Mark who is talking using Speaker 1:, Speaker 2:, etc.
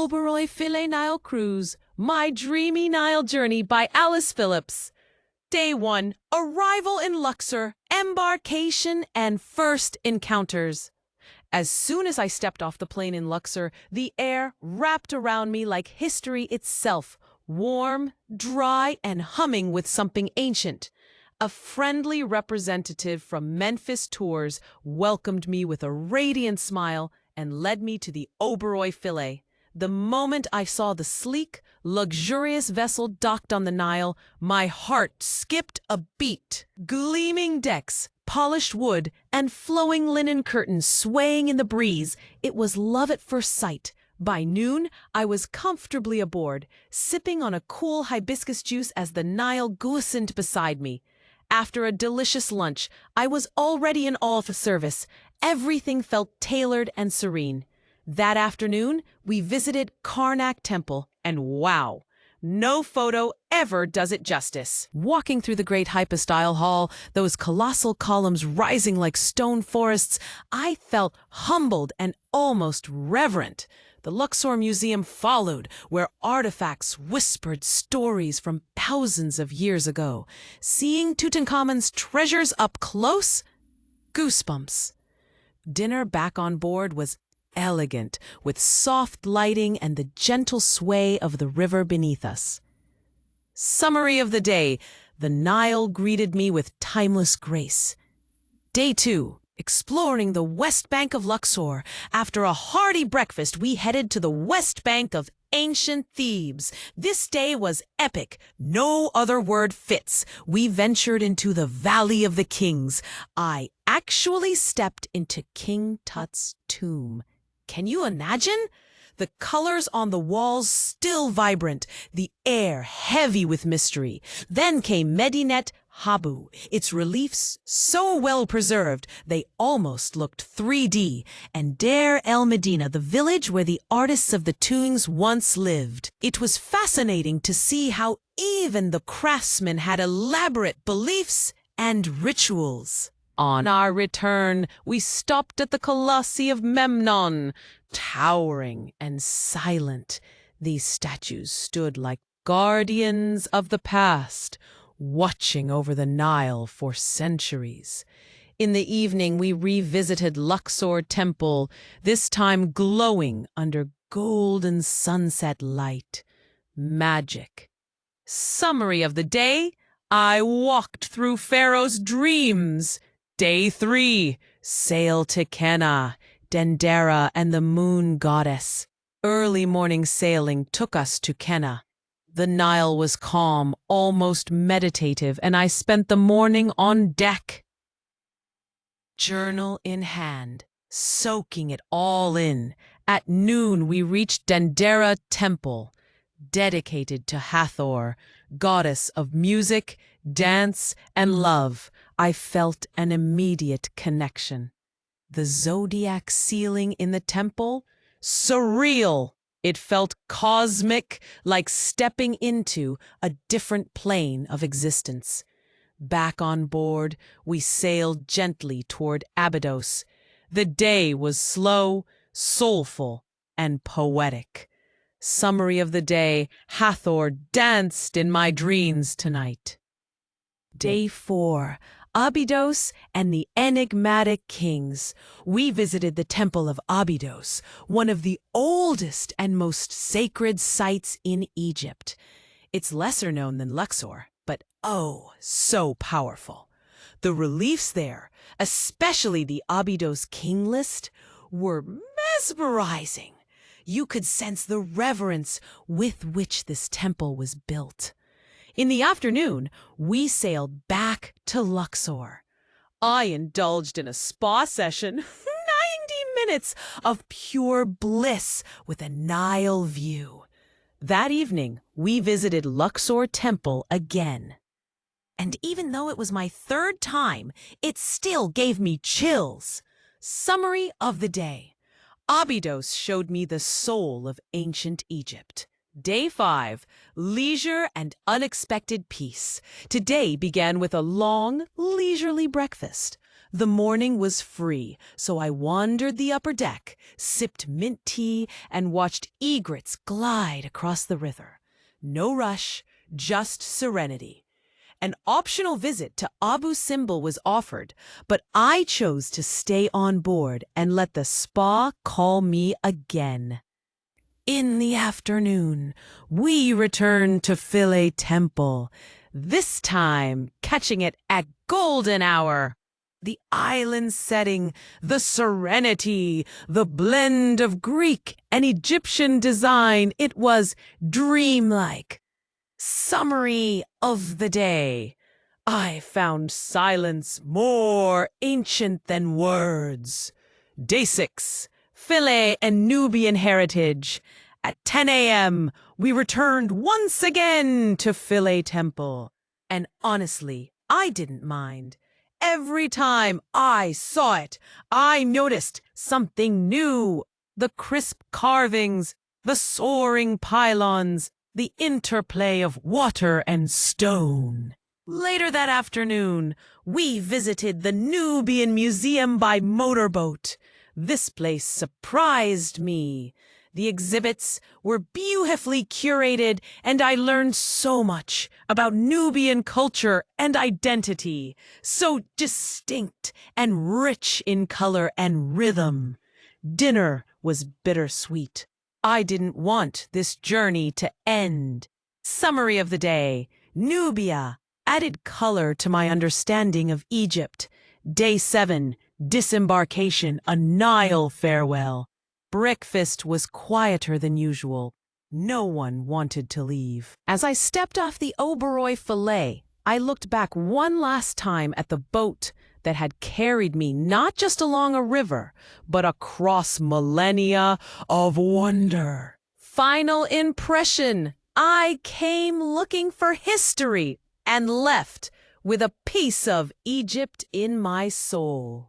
Speaker 1: Oberoi Philae Nile Cruise, My Dreamy Nile Journey by Alice Phillips. Day 1, Arrival in Luxor, Embarkation and First Encounters. As soon as I stepped off the plane in Luxor, the air wrapped around me like history itself, warm, dry, and humming with something ancient. A friendly representative from Memphis Tours welcomed me with a radiant smile and led me to the Oberoi Philae. The moment I saw the sleek, luxurious vessel docked on the Nile, my heart skipped a beat. Gleaming decks, polished wood, and flowing linen curtains swaying in the breeze, it was love at first sight. By noon, I was comfortably aboard, sipping on a cool hibiscus juice as the Nile glistened beside me. After a delicious lunch, I was already in awe of the service. Everything felt tailored and serene. That afternoon, we visited Karnak Temple, and wow, no photo ever does it justice. Walking through the great hypostyle hall, those colossal columns rising like stone forests, I felt humbled and almost reverent. The Luxor Museum followed, where artifacts whispered stories from thousands of years ago. Seeing Tutankhamun's treasures up close? Goosebumps. Dinner back on board was elegant, with soft lighting and the gentle sway of the river beneath us. Summary of the day. The Nile greeted me with timeless grace. Day 2. Exploring the west bank of Luxor. After a hearty breakfast, we headed to the west bank of ancient Thebes. This day was epic. No other word fits. We ventured into the Valley of the Kings. I actually stepped into King Tut's tomb. Can you imagine? The colors on the walls still vibrant, the air heavy with mystery. Then came Medinet Habu, its reliefs so well preserved they almost looked 3D, and Deir el Medina, the village where the artists of the tombs once lived. It was fascinating to see how even the craftsmen had elaborate beliefs and rituals. On our return, we stopped at the Colossi of Memnon. Towering and silent, these statues stood like guardians of the past, watching over the Nile for centuries. In the evening, we revisited Luxor Temple, this time glowing under golden sunset light. Magic. Summary of the day: I walked through Pharaoh's dreams. Day 3, sail to Kenna, Dendera and the moon goddess. Early morning sailing took us to Kenna. The Nile was calm, almost meditative, and I spent the morning on deck. Journal in hand, soaking it all in. At noon, we reached Dendera Temple, dedicated to Hathor, goddess of music, dance, and love. I felt an immediate connection. The zodiac ceiling in the temple? Surreal! It felt cosmic, like stepping into a different plane of existence. Back on board, we sailed gently toward Abydos. The day was slow, soulful, and poetic. Summary of the day: Hathor danced in my dreams tonight. Day 4. Abydos and the enigmatic kings. We visited the Temple of Abydos, one of the oldest and most sacred sites in Egypt. It's lesser known than Luxor, but oh, so powerful. The reliefs there, especially the Abydos king list, were mesmerizing. You could sense the reverence with which this temple was built. In the afternoon, we sailed back to Luxor. I indulged in a spa session, 90 minutes of pure bliss with a Nile view. That evening, we visited Luxor Temple again. And even though it was my third time, it still gave me chills. Summary of the day: Abydos showed me the soul of ancient Egypt. Day 5, leisure and unexpected peace. Today began with a long, leisurely breakfast. The morning was free, so I wandered the upper deck, sipped mint tea, and watched egrets glide across the river. No rush, just serenity. An optional visit to Abu Simbel was offered, but I chose to stay on board and let the spa call me again. In the afternoon, we returned to Philae Temple, this time catching it at golden hour. The island setting, the serenity, the blend of Greek and Egyptian design, it was dreamlike. Summary of the day. I found silence more ancient than words. Day 6. Philae and Nubian heritage. At 10 a.m., we returned once again to Philae Temple. And honestly, I didn't mind. Every time I saw it, I noticed something new. The crisp carvings, the soaring pylons, the interplay of water and stone. Later that afternoon, we visited the Nubian Museum by motorboat. This place surprised me. The exhibits were beautifully curated, and I learned so much about Nubian culture and identity, so distinct and rich in color and rhythm. Dinner was bittersweet. I didn't want this journey to end. Summary of the day. Nubia added color to my understanding of Egypt. Day 7. Disembarkation, a Nile farewell. Breakfast was quieter than usual. No one wanted to leave. As I stepped off the Oberoi Philae, I looked back one last time at the boat that had carried me not just along a river, but across millennia of wonder. Final impression. I came looking for history and left with a piece of Egypt in my soul.